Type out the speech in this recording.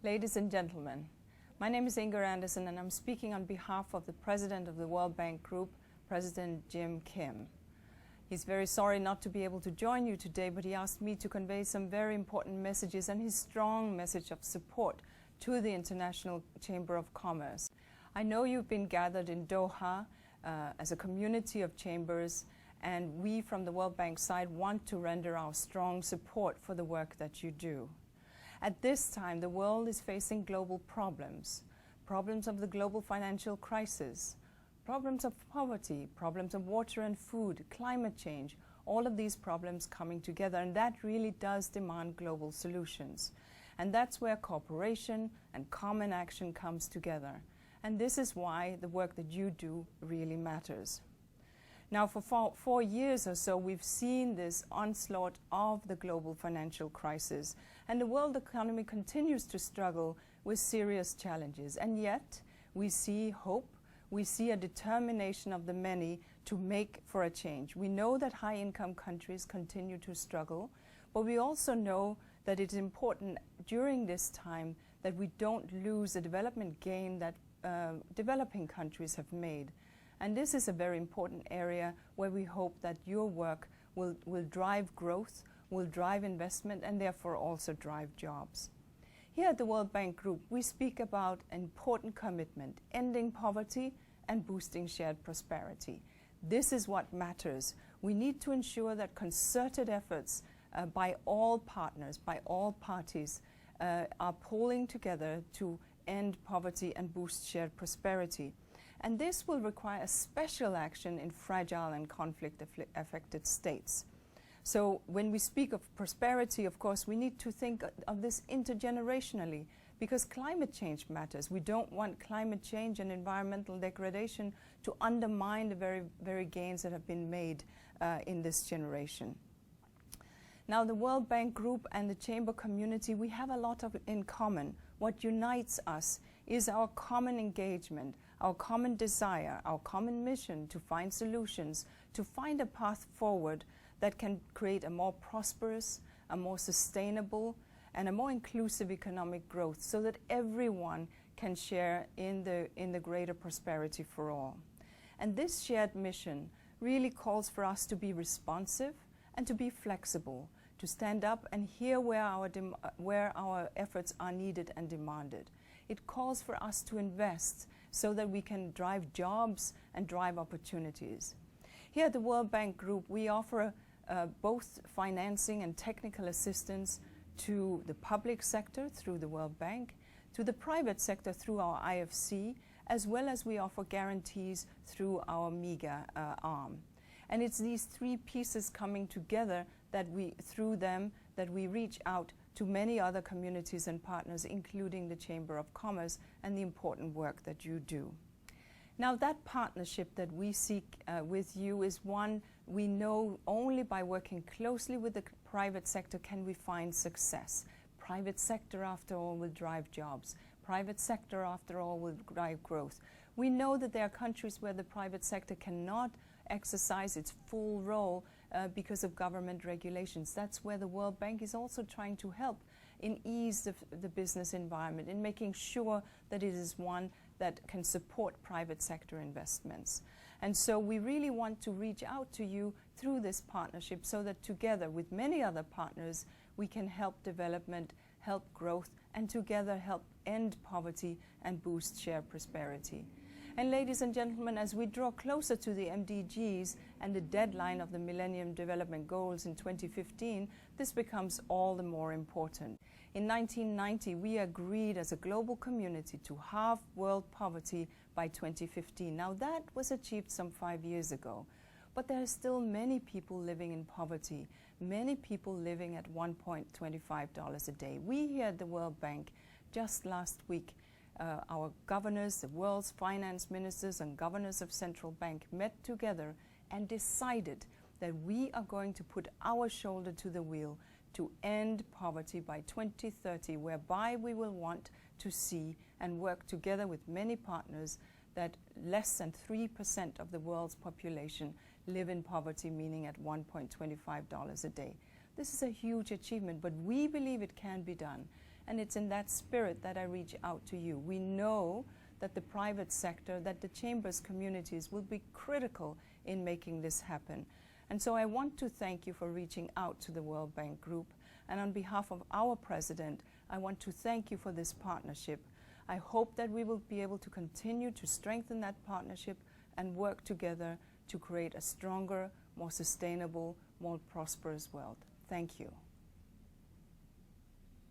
Ladies and gentlemen, my name is Inger Anderson and I'm speaking on behalf of the President of the World Bank Group, President Jim Kim. He's very sorry not to be able to join you today, but he asked me to convey some very important messages and his strong message of support to the International Chamber of Commerce. I know you've been gathered in Doha as a community of chambers, and we from the World Bank side want to render our strong support for the work that you do. At this time, the world is facing global problems of the global financial crisis, problems of poverty, problems of water and food, climate change, all of these problems coming together, and that really does demand global solutions. And that's where cooperation and common action comes together. And this is why the work that you do really matters. Now, for 4 years or so, we've seen this onslaught of the global financial crisis, and the world economy continues to struggle with serious challenges. And yet, we see hope, we see a determination of the many to make for a change. We know that high-income countries continue to struggle, but we also know that it's important during this time that we don't lose the development gain that developing countries have made. And this is a very important area where we hope that your work will drive growth, will drive investment, and therefore also drive jobs. Here at the World Bank Group, we speak about an important commitment, ending poverty and boosting shared prosperity. This is what matters. We need to ensure that concerted efforts by all partners, by all parties, are pulling together to end poverty and boost shared prosperity. And this will require a special action in fragile and conflict-affected states. So when we speak of prosperity, of course, we need to think of this intergenerationally, because climate change matters. We don't want climate change and environmental degradation to undermine the very gains that have been made in this generation. Now, the World Bank Group and the Chamber community, we have a lot in common. What unites us is our common engagement, our common desire, our common mission to find solutions, to find a path forward that can create a more prosperous, a more sustainable, and a more inclusive economic growth so that everyone can share in the greater prosperity for all. And this shared mission really calls for us to be responsive and to be flexible, to stand up and hear where our efforts are needed and demanded. It calls for us to invest so that we can drive jobs and drive opportunities. Here at the World Bank Group, we offer both financing and technical assistance to the public sector through the World Bank, to the private sector through our IFC, as well as we offer guarantees through our MEGA arm. And it's these three pieces coming together through them that we reach out to many other communities and partners, including the Chamber of Commerce and the important work that you do. Now, that partnership that we seek with you is one we know only by working closely with the private sector can we find success. Private sector, after all, will drive jobs. Private sector, after all, will drive growth. We know that there are countries where the private sector cannot exercise its full role because of government regulations. That's where the World Bank is also trying to help in ease the business environment, in making sure that it is one that can support private sector investments. And so we really want to reach out to you through this partnership so that together with many other partners, we can help development, help growth, and together help end poverty and boost shared prosperity. And ladies and gentlemen, as we draw closer to the MDGs and the deadline of the Millennium Development Goals in 2015, this becomes all the more important. In 1990, we agreed as a global community to halve world poverty by 2015. Now, that was achieved some 5 years ago. But there are still many people living in poverty, many people living at $1.25 a day. We here at the World Bank, just last week, our governors, the world's finance ministers and governors of central bank met together and decided that we are going to put our shoulder to the wheel to end poverty by 2030, whereby we will want to see and work together with many partners that less than 3% of the world's population live in poverty, meaning at $1.25 a day. This is a huge achievement, but we believe it can be done. And it's in that spirit that I reach out to you. We know that the private sector, that the Chamber's communities will be critical in making this happen. And so I want to thank you for reaching out to the World Bank Group. And on behalf of our president, I want to thank you for this partnership. I hope that we will be able to continue to strengthen that partnership and work together to create a stronger, more sustainable, more prosperous world. Thank you.